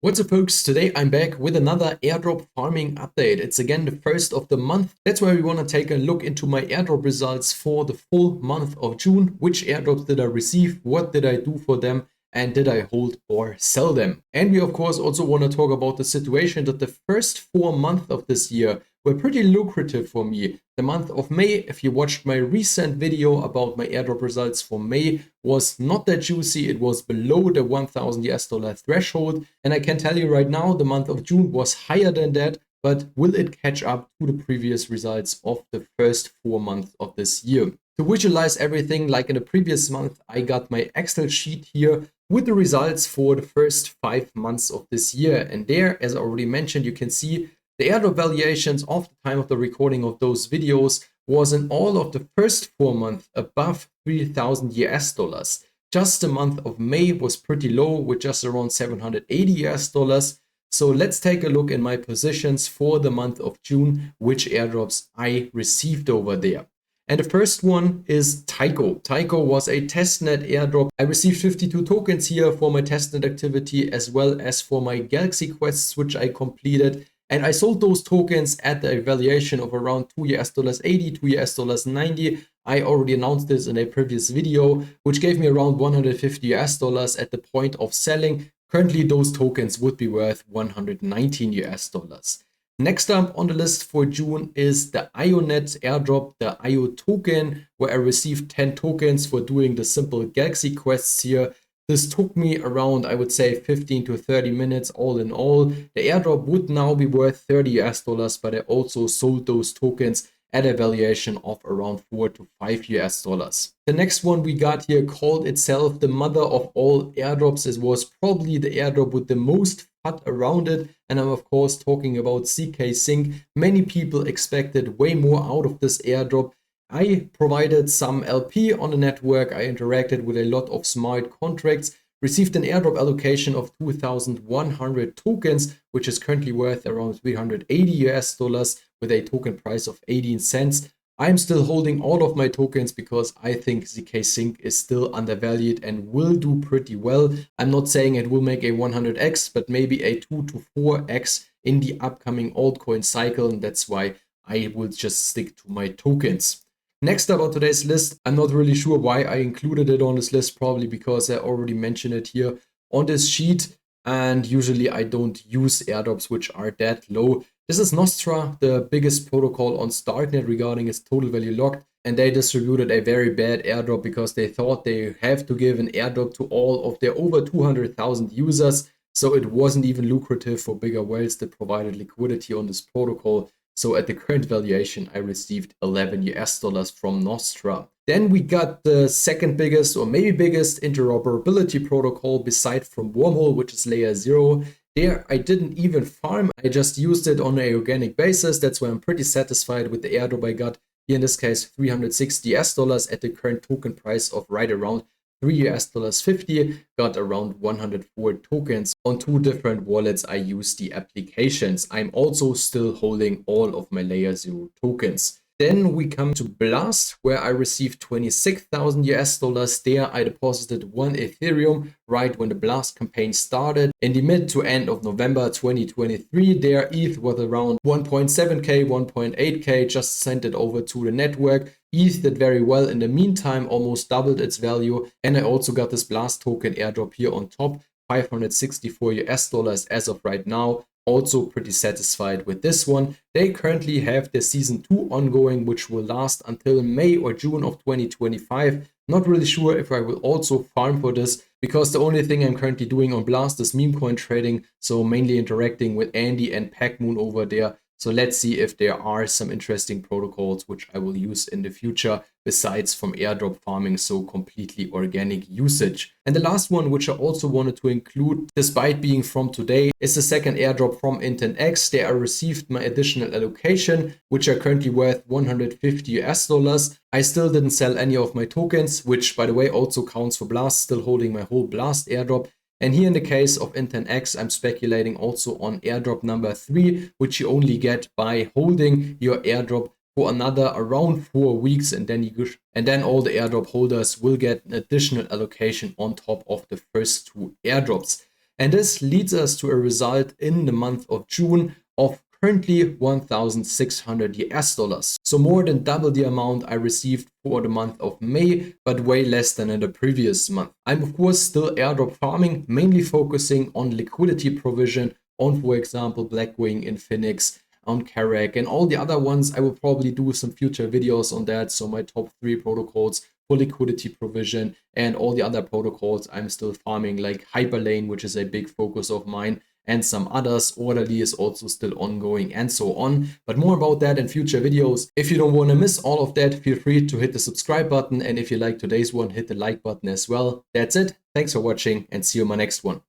What's up folks, today I'm back with another airdrop farming update. It's again the first of the month. That's why we want to take a look into my airdrop results for the full month of June. Which airdrops did I receive, what did I do for them, and did I hold or sell them? And we of course also want to talk about the situation that the first 4 months of this year were pretty lucrative for me. The month of May, if you watched my recent video about my airdrop results for May, was not that juicy. It was below the $1,000 threshold. And I can tell you right now, the month of June was higher than that. But will it catch up to the previous results of the first 4 months of this year? To visualize everything like in the previous month, I got my Excel sheet here with the results for the first 5 months of this year. And there, as I already mentioned, you can see the airdrop valuations of the time of the recording of those videos was in all of the first 4 months above $3,000. Just the month of May was pretty low with just around $780. So let's take a look in my positions for the month of June, which airdrops I received over there. And the first one is Tycho. Tycho was a testnet airdrop. I received 52 tokens here for my testnet activity as well as for my Galaxy quests, which I completed. And I sold those tokens at the valuation of around $2.80, $2.90. I already announced this in a previous video, which gave me around $150 at the point of selling. Currently, those tokens would be worth $119. Next up on the list for June is the IONET airdrop, the IO token, where I received 10 tokens for doing the simple Galaxy quests here. This took me around, I would say, 15 to 30 minutes all in all. The airdrop would now be worth $30, but I also sold those tokens at a valuation of around $4 to $5. The next one we got here called itself the mother of all airdrops. It was probably the airdrop with the most FUD around it. And I'm of course talking about ZK Sync. Many people expected way more out of this airdrop. I provided some LP on the network. I interacted with a lot of smart contracts, received an airdrop allocation of 2,100 tokens, which is currently worth around $380 with a token price of 18 cents. I'm still holding all of my tokens because I think ZK Sync is still undervalued and will do pretty well. I'm not saying it will make a 100x, but maybe a 2 to 4x in the upcoming altcoin cycle. And that's why I will just stick to my tokens. Next up on today's list, I'm not really sure why I included it on this list, probably because I already mentioned it here on this sheet. And usually I don't use airdrops which are that low. This is Nostra, the biggest protocol on Starknet regarding its total value locked. And they distributed a very bad airdrop because they thought they have to give an airdrop to all of their over 200,000 users. So it wasn't even lucrative for bigger whales that provided liquidity on this protocol. So at the current valuation, I received $11 from Nostra. Then we got the second biggest or maybe biggest interoperability protocol beside from Wormhole, which is layer 0. There I didn't even farm. I just used it on an organic basis. That's why I'm pretty satisfied with the airdrop I got. Here in this case, $360 at the current token price of right around $3.50, got around 104 tokens. On 2 different wallets I use the applications. I'm also still holding all of my layer 0 tokens. Then we come to Blast, where I received $26,000. There I deposited 1 Ethereum right when the Blast campaign started. In the mid to end of November 2023, there ETH was around 1.7k, 1.8k, just sent it over to the network. ETH did very well in the meantime, almost doubled its value. And I also got this Blast token airdrop here on top, $564 as of right now. Also pretty satisfied with this one. They currently have their season 2 ongoing, which will last until May or June of 2025. Not really sure if I will also farm for this, because the only thing I'm currently doing on Blast is meme coin trading. So mainly interacting with Andy and Pac-Moon over there. So let's see if there are some interesting protocols which I will use in the future besides from airdrop farming, so completely organic usage. And the last one, which I also wanted to include, despite being from today, is the second airdrop from IntentX. There I received my additional allocation, which are currently worth $150. I still didn't sell any of my tokens, which by the way also counts for Blast, still holding my whole Blast airdrop. And here in the case of IntentX, I'm speculating also on airdrop number 3, which you only get by holding your airdrop for another around 4 weeks, and then all the airdrop holders will get an additional allocation on top of the first 2 airdrops. And this leads us to a result in the month of June of currently 1,600 US dollars. So more than double the amount I received for the month of May, but way less than in the previous month. I'm of course still airdrop farming, mainly focusing on liquidity provision on, for example, Blackwing, Infinix, on Karak, and all the other ones. I will probably do some future videos on that. So my top 3 protocols for liquidity provision, and all the other protocols I'm still farming, like Hyperlane, which is a big focus of mine, and some others. Orderly is also still ongoing, and so on. But more about that in future videos. If you don't want to miss all of that, feel free to hit the subscribe button. And if you like today's one, hit the like button as well. That's it. Thanks for watching, and see you in my next one.